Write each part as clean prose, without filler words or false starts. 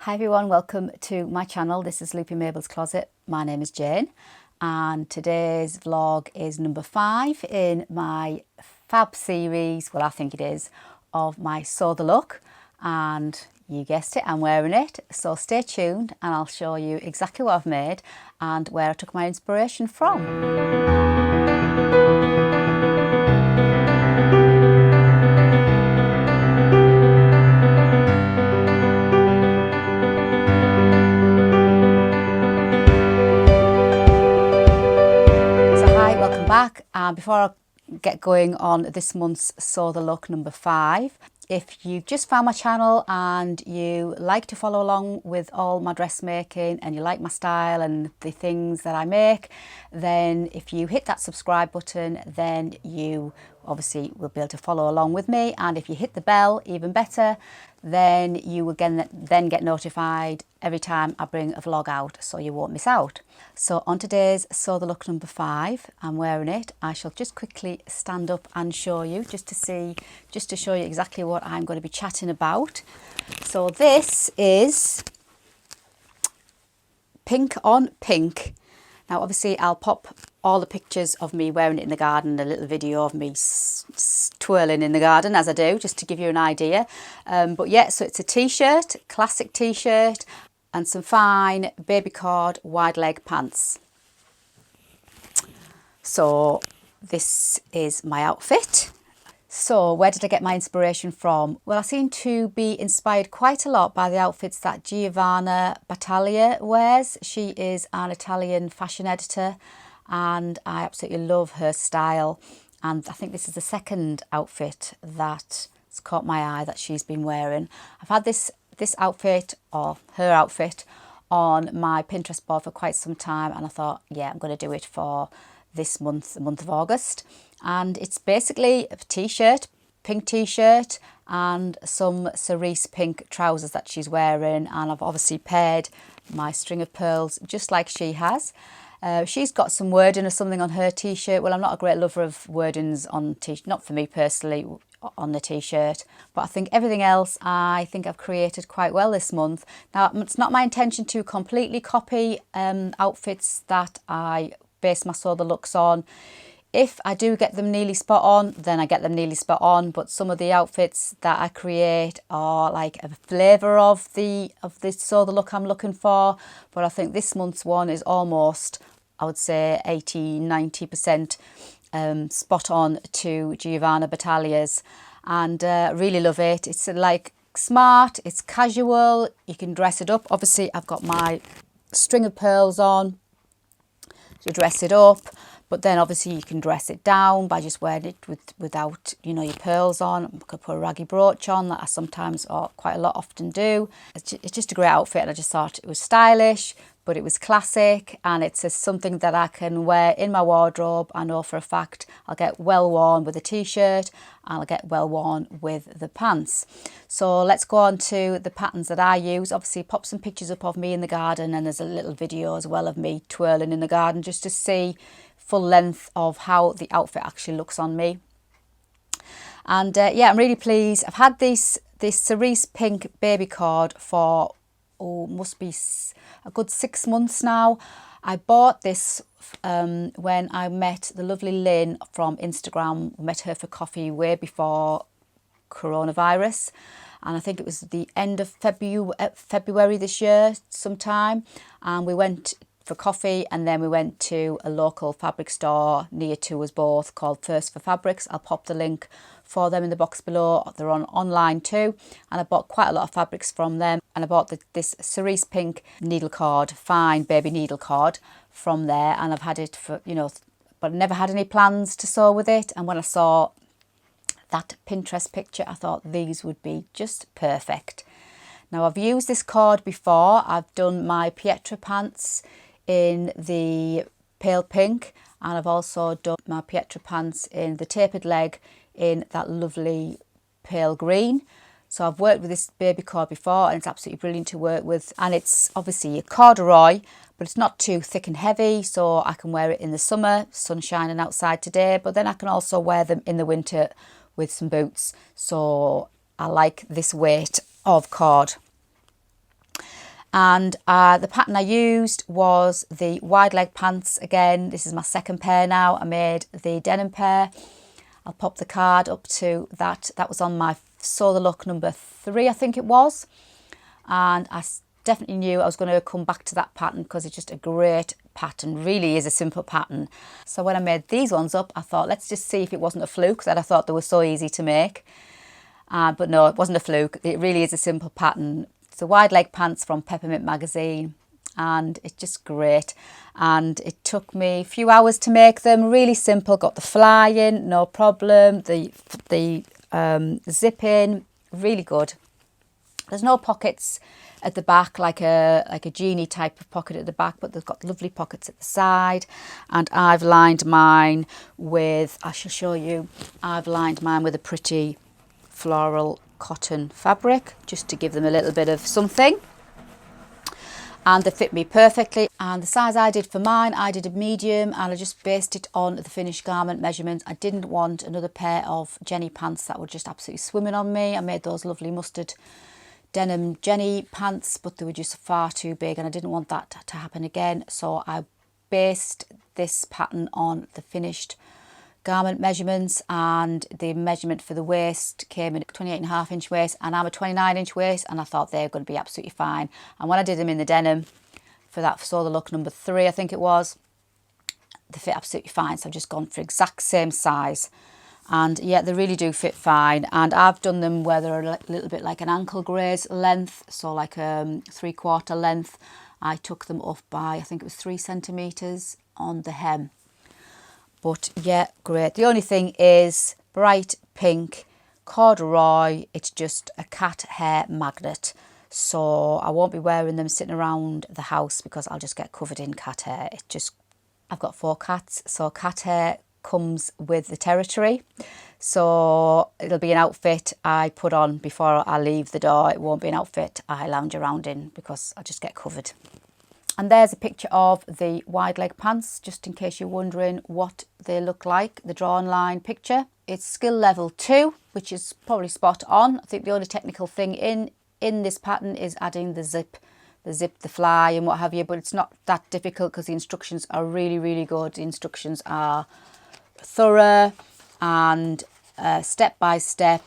Hi everyone, welcome to my channel. This is Loopy Mabel's Closet. My name is Jane and today's vlog is number 5 in my fab series, well I think it is, of my Sew the Look, and you guessed it, I'm wearing it. So stay tuned and I'll show you exactly what I've made and where I took my inspiration from. Back, and before I get going on this month's Sew the Look number 5, if you've just found my channel and you like to follow along with all my dressmaking and you like my style and the things that I make, then if you hit that subscribe button, then you obviously will be able to follow along with me, and if you hit the bell, even better, then you will then get notified every time I bring a vlog out, so you won't miss out. So on today's Sew the Look number 5, I'm wearing it. I shall just quickly stand up and show you, just to show you exactly what I'm going to be chatting about. So this is pink on pink. Now obviously I'll pop all the pictures of me wearing it in the garden, a little video of me twirling in the garden as I do, just to give you an idea. But yeah, so it's a t-shirt, classic t-shirt, and some fine baby cord wide leg pants. So this is my outfit. So where did I get my inspiration from? Well, I seem to be inspired quite a lot by the outfits that Giovanna Battaglia wears. She is an Italian fashion editor and I absolutely love her style. And I think this is the second outfit that's caught my eye that she's been wearing. I've had this outfit, or her outfit, on my Pinterest board for quite some time, and I thought, yeah, I'm going to do it for this month, the month of August. And it's basically a t-shirt, pink t-shirt, and some cerise pink trousers that she's wearing, and I've obviously paired my string of pearls just like she has. She's got some wording or something on her t-shirt. Well, I'm not a great lover of wordings on t-shirt, not for me personally, on the t-shirt, but I think everything else I think I've created quite well this month. Now, it's not my intention to completely copy outfits that I base my Sew the Looks on. If I do get them nearly spot on, then I get them nearly spot on, but some of the outfits that I create are like a flavour of the Sew the Look I'm looking for, but I think this month's one is almost, I would say 80–90% spot on to Giovanna Battaglia's, and really love it. It's like smart, it's casual, you can dress it up. Obviously I've got my string of pearls on to dress it up, but then obviously you can dress it down by just wearing it without, you know, your pearls on. I could put a raggy brooch on that I sometimes, or quite a lot, often do. It's just a great outfit, and I just thought it was stylish, but it was classic, and it's something that I can wear in my wardrobe. I know for a fact I'll get well worn with a t-shirt and I'll get well worn with the pants. So let's go on to the patterns that I use. Obviously pop some pictures up of me in the garden, and there's a little video as well of me twirling in the garden, just to see full length of how the outfit actually looks on me. And yeah, I'm really pleased. I've had this cerise pink baby cord for, must be a good 6 months now. I bought this when I met the lovely Lynn from Instagram. We met her for coffee way before coronavirus, and I think it was the end of February this year sometime, and we went for coffee, and then we went to a local fabric store near to us both called First for Fabrics. I'll pop the link for them in the box below. They're online too, and I bought quite a lot of fabrics from them, and I bought this cerise pink needle cord, fine baby needle cord, from there, and I've had it for, you know, but never had any plans to sew with it. And when I saw that Pinterest picture, I thought these would be just perfect. Now, I've used this cord before. I've done my Pietra pants in the pale pink, and I've also done my Pietra pants in the tapered leg in that lovely pale green. So I've worked with this baby cord before, and it's absolutely brilliant to work with, and it's obviously a corduroy, but it's not too thick and heavy, so I can wear it in the summer, sun shining outside today, but then I can also wear them in the winter with some boots. So I like this weight of cord. And the pattern I used was the wide leg pants. Again, this is my second pair now. I made the denim pair. I'll pop the card up to that. That was on my Sew the Look number 3, I think it was. And I definitely knew I was going to come back to that pattern because it's just a great pattern. Really is a simple pattern. So when I made these ones up, I thought, let's just see if it wasn't a fluke, that I thought they were so easy to make. But no, it wasn't a fluke. It really is a simple pattern. It's a wide leg pants from Peppermint magazine, and it's just great. And it took me a few hours to make them. Really simple. Got the fly in, no problem. The zip in, really good. There's no pockets at the back like a genie type of pocket at the back, but they've got lovely pockets at the side. And I've lined mine with, I shall show you, I've lined mine with a pretty floral cotton fabric just to give them a little bit of something. And they fit me perfectly. And the size I did for mine, I did a medium, and I just based it on the finished garment measurements. I didn't want another pair of Jenny pants that were just absolutely swimming on me. I made those lovely mustard denim Jenny pants, but they were just far too big, and I didn't want that to happen again. So I based this pattern on the finished garment measurements, and the measurement for the waist came in a 28.5 inch waist, and I'm a 29 inch waist, and I thought they were going to be absolutely fine. And when I did them in the denim for that Sew the Look number 3, I think it was, they fit absolutely fine. So I've just gone for exact same size, and yeah, they really do fit fine. And I've done them where they're a little bit like an ankle graze length, so like 3/4 length. I took them up by, I think it was 3 centimeters on the hem. But yeah, great. The only thing is bright pink corduroy. It's just a cat hair magnet. So I won't be wearing them sitting around the house because I'll just get covered in cat hair. I've got 4 cats, so cat hair comes with the territory. So it'll be an outfit I put on before I leave the door. It won't be an outfit I lounge around in because I'll just get covered. And there's a picture of the wide leg pants, just in case you're wondering what they look like, the drawn line picture. It's skill level 2, which is probably spot on. I think the only technical thing in this pattern is adding the zip, the fly and what have you, but it's not that difficult because the instructions are really, really good. The instructions are thorough and step by step,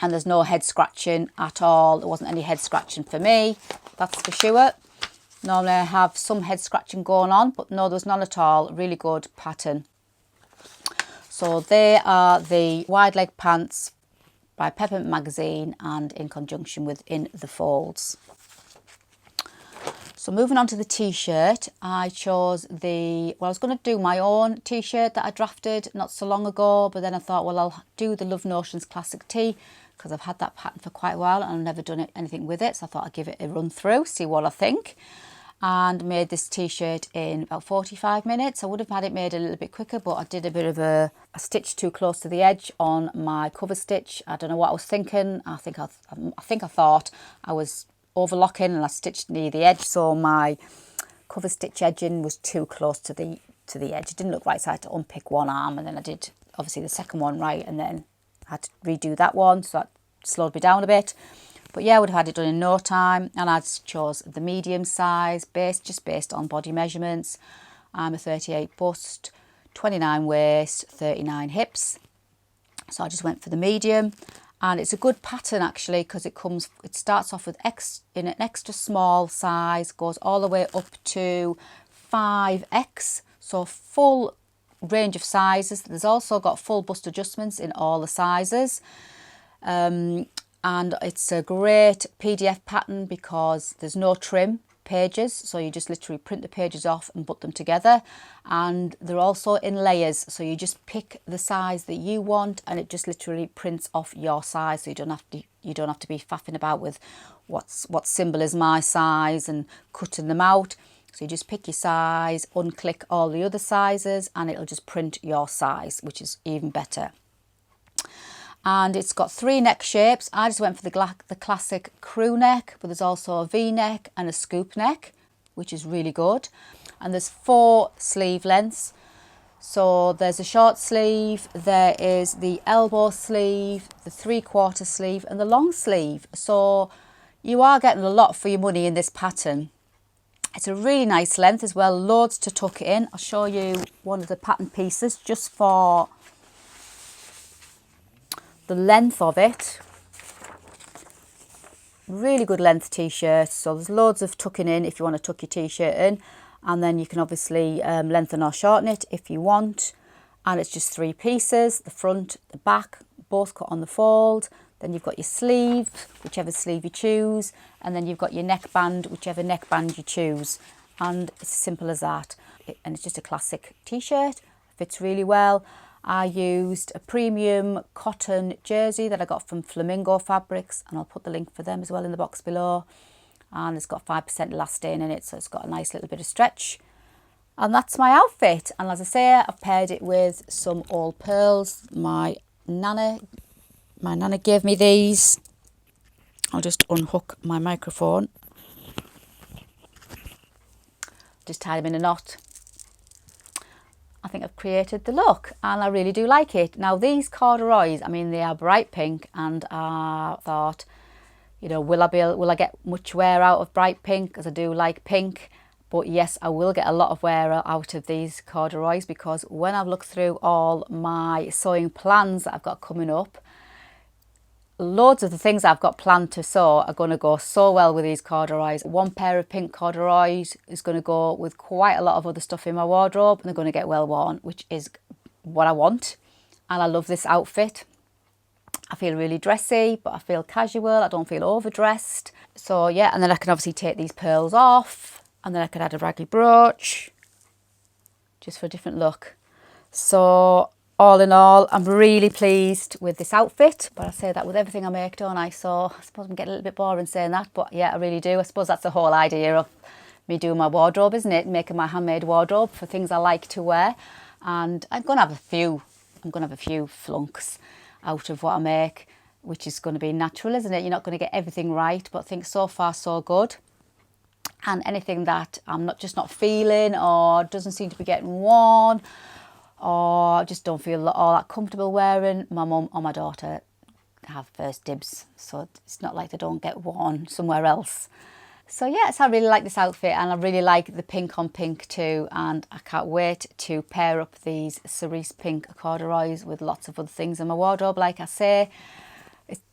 and there's no head scratching at all. There wasn't any head scratching for me, that's for sure. Normally I have some head scratching going on, but no, there's none at all. Really good pattern. So they are the wide leg pants by Peppermint magazine, and in conjunction with In the Folds. So moving on to the t-shirt, I chose I was going to do my own t-shirt that I drafted not so long ago, but then I thought, well, I'll do the Love Notions Classic Tee because I've had that pattern for quite a while and I've never done anything with it. So I thought I'd give it a run through, see what I think. And made this t-shirt in about 45 minutes. I would have had it made a little bit quicker, but I did a bit of a stitch too close to the edge on my cover stitch. I don't know what I was thinking. I think I thought I was overlocking and I stitched near the edge, so my cover stitch edging was too close to the edge. It didn't look right, so I had to unpick one arm, and then I did obviously the second one right, and then I had to redo that one, so that slowed me down a bit. But yeah, I would have had it done in no time, and I chose the medium size, just based on body measurements. I'm a 38 bust, 29 waist, 39 hips. So I just went for the medium, and it's a good pattern actually because it starts off with in an extra small size, goes all the way up to 5X, so full range of sizes. There's also got full bust adjustments in all the sizes. And it's a great PDF pattern because there's no trim pages, so you just literally print the pages off and put them together. And they're also in layers, so you just pick the size that you want and it just literally prints off your size, so you don't have to be faffing about with what symbol is my size and cutting them out. So you just pick your size, unclick all the other sizes, and it'll just print your size, which is even better. And it's got 3 neck shapes. I just went for the classic crew neck, but there's also a V-neck and a scoop neck, which is really good. And there's 4 sleeve lengths. So there's a short sleeve, there is the elbow sleeve, the 3/4 sleeve and the long sleeve. So You are getting a lot for your money in this pattern. It's a really nice length as well, loads to tuck it in. I'll show you one of the pattern pieces just for the length of it. Really good length t-shirt, so there's loads of tucking in if you want to tuck your t-shirt in, and then you can obviously lengthen or shorten it if you want. And it's just 3 pieces, the front, the back, both cut on the fold. Then you've got your sleeve, whichever sleeve you choose, and then you've got your neckband, whichever neckband you choose. And it's as simple as that. And it's just a classic t-shirt, fits really well. I used a premium cotton jersey that I got from Flamingo Fabrics, and I'll put the link for them as well in the box below. And it's got 5% elastane in it, so it's got a nice little bit of stretch. And that's my outfit. And as I say, I've paired it with some old pearls. My nana gave me these. I'll just unhook my microphone. Just tie them in a knot. I think I've created the look, and I really do like it. Now these corduroys, I mean, they are bright pink, and I thought, you know, will I get much wear out of bright pink, because I do like pink. But yes, I will get a lot of wear out of these corduroys, because when I've looked through all my sewing plans that I've got coming up, loads of the things I've got planned to sew are going to go so well with these corduroys. One pair of pink corduroys is going to go with quite a lot of other stuff in my wardrobe, and they're going to get well worn, which is what I want. And I love this outfit. I feel really dressy, but I feel casual. I don't feel overdressed. So yeah, and then I can obviously take these pearls off, and then I could add a raggy brooch just for a different look. So all in all, I'm really pleased with this outfit. But I say that with everything I make, don't I? So I suppose I'm getting a little bit boring saying that, but yeah, I really do. I suppose that's the whole idea of me doing my wardrobe, isn't it? Making my handmade wardrobe for things I like to wear. And I'm going to have a few flunks out of what I make, which is going to be natural, isn't it? You're not going to get everything right, but I think so far so good. And anything that I'm not feeling, or doesn't seem to be getting worn, or just don't feel all that comfortable wearing, my mum or my daughter have first dibs. So it's not like they don't get worn somewhere else. So yes, I really like this outfit, and I really like the pink on pink too. And I can't wait to pair up these cerise pink corduroys with lots of other things in my wardrobe. Like I say,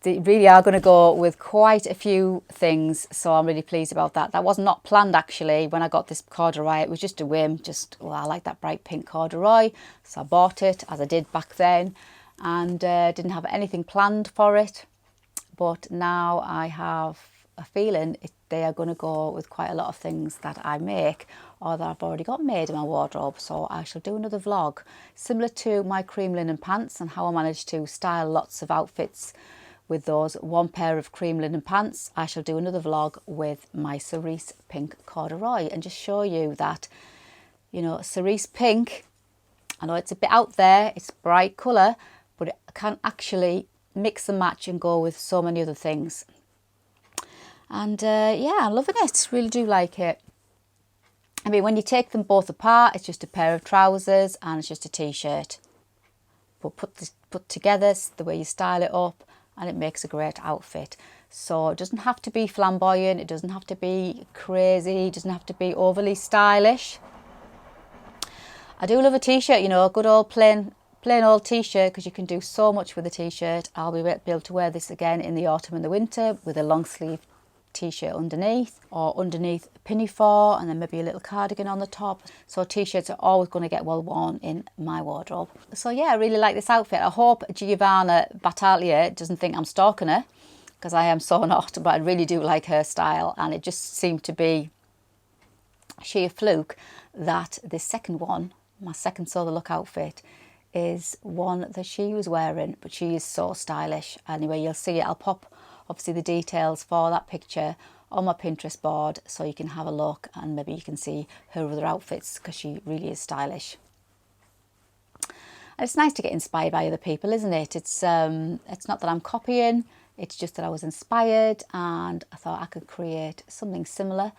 they really are going to go with quite a few things, so I'm really pleased about that. That was not planned actually when I got this corduroy. It was just a whim, I like that bright pink corduroy, so I bought it, as I did back then, and didn't have anything planned for it. But now I have a feeling they are going to go with quite a lot of things that I make, or that I've already got made in my wardrobe. So I shall do another vlog similar to my cream linen pants, and how I managed to style lots of outfits with those one pair of cream linen pants. I shall do another vlog with my cerise pink corduroy, and just show you that, you know, cerise pink, I know it's a bit out there, it's bright colour, but it can actually mix and match and go with so many other things. And yeah, I'm loving it, really do like it. I mean, when you take them both apart, it's just a pair of trousers and it's just a t-shirt. But put together, the way you style it up, and it makes a great outfit. So it doesn't have to be flamboyant, it doesn't have to be crazy, it doesn't have to be overly stylish. I do love a t-shirt, you know, a good old plain old t-shirt, because you can do so much with a t-shirt. I'll be able to wear this again in the autumn and the winter with a long sleeve t-shirt underneath, or underneath a pinafore, and then maybe a little cardigan on the top. So t-shirts are always going to get well worn in my wardrobe. So yeah, I really like this outfit. I hope Giovanna Battaglia doesn't think I'm stalking her, because I am so not, but I really do like her style, and it just seemed to be sheer fluke that this second one, my second Sew the Look outfit, is one that she was wearing, but she is so stylish. Anyway, you'll see it. I'll pop obviously the details for that picture on my Pinterest board, so you can have a look, and maybe you can see her other outfits, because she really is stylish. And it's nice to get inspired by other people, isn't it? It's not that I'm copying, it's just that I was inspired, and I thought I could create something similar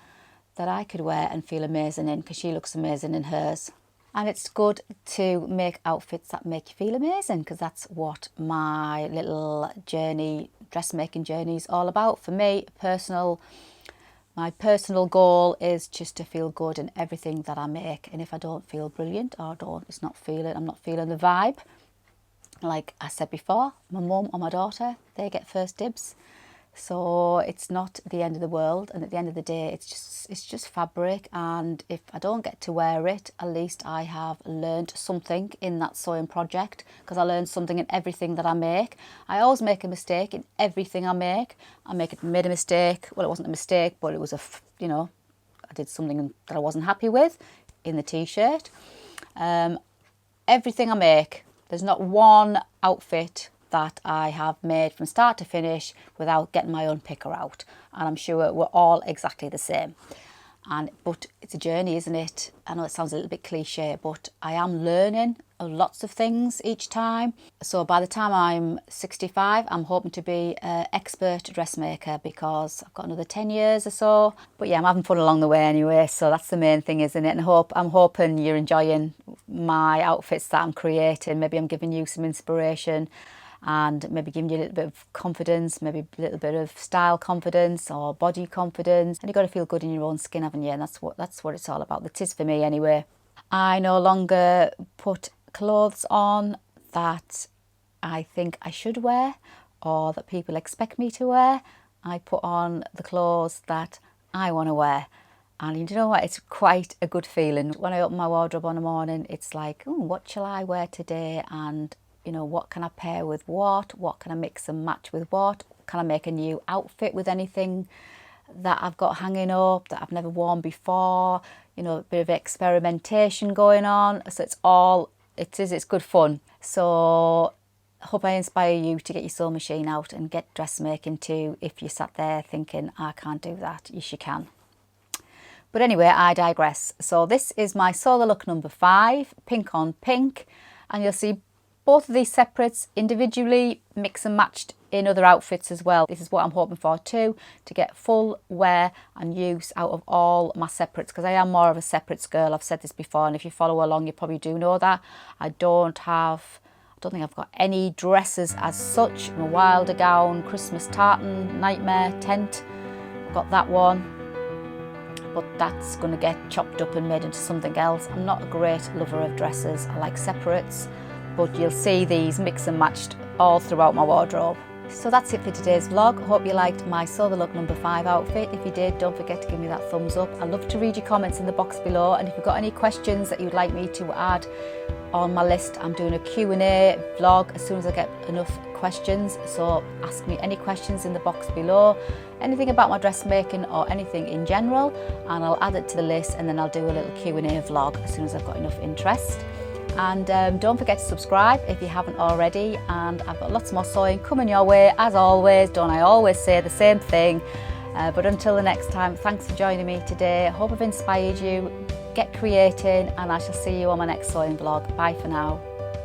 that I could wear and feel amazing in, because she looks amazing in hers. And it's good to make outfits that make you feel amazing, because that's what my little journey dressmaking journey is all about. For me, my personal goal is just to feel good in everything that I make. And if I don't feel brilliant or I'm not feeling the vibe, like I said before, my mum or my daughter, they get first dibs. So it's not the end of the world, and at the end of the day, it's just fabric, and if I don't get to wear it, at least I have learned something in that sewing project, because I learned something in everything that I make. I always make a mistake in everything I make. Made a mistake. Well, it wasn't a mistake, but it was I did something that I wasn't happy with in the T-shirt. Everything I make, there's not one outfit that I have made from start to finish without getting my own picker out, and I'm sure we're all exactly the same. But it's a journey, isn't it? I know it sounds a little bit cliche, but I am learning lots of things each time. So by the time I'm 65, I'm hoping to be an expert dressmaker, because I've got another 10 years or so. But yeah, I'm having fun along the way anyway, so that's the main thing, isn't it? And I'm hoping you're enjoying my outfits that I'm creating. Maybe I'm giving you some inspiration, and maybe giving you a little bit of confidence, maybe a little bit of style confidence or body confidence. And you've got to feel good in your own skin, haven't you? And that's what it's all about. That is for me anyway. I no longer put clothes on that I think I should wear or that people expect me to wear. I put on the clothes that I want to wear. And you know what? It's quite a good feeling. When I open my wardrobe on the morning, it's like, oh, what shall I wear today? And what can I pair with what? What can I mix and match with what? Can I make a new outfit with anything that I've got hanging up that I've never worn before? A bit of experimentation going on. So it's good fun. So I hope I inspire you to get your sewing machine out and get dressmaking too. If you sat there thinking, I can't do that, yes you can. But anyway, I digress. So this is my Sew the Look number 5, pink on pink. And you'll see both of these separates individually, mix and matched in other outfits as well. This is what I'm hoping for too, to get full wear and use out of all my separates, because I am more of a separates girl. I've said this before, and if you follow along, you probably do know that. I don't think I've got any dresses as such. My Wilder gown, Christmas tartan, nightmare tent, got that one. But that's going to get chopped up and made into something else. I'm not a great lover of dresses. I like separates. But you'll see these mix and matched all throughout my wardrobe. So that's it for today's vlog. Hope you liked my Sew the Look number 5 outfit. If you did, don't forget to give me that thumbs up. I'd love to read your comments in the box below, and if you've got any questions that you'd like me to add on my list, I'm doing a Q&A vlog as soon as I get enough questions. So ask me any questions in the box below, anything about my dressmaking or anything in general, and I'll add it to the list, and then I'll do a little Q&A vlog as soon as I've got enough interest. And don't forget to subscribe if you haven't already, and I've got lots more sewing coming your way as always. Don't I always say the same thing? But until the next time, thanks for joining me today. I hope I've inspired you. Get creating, and I shall see you on my next sewing vlog. Bye for now.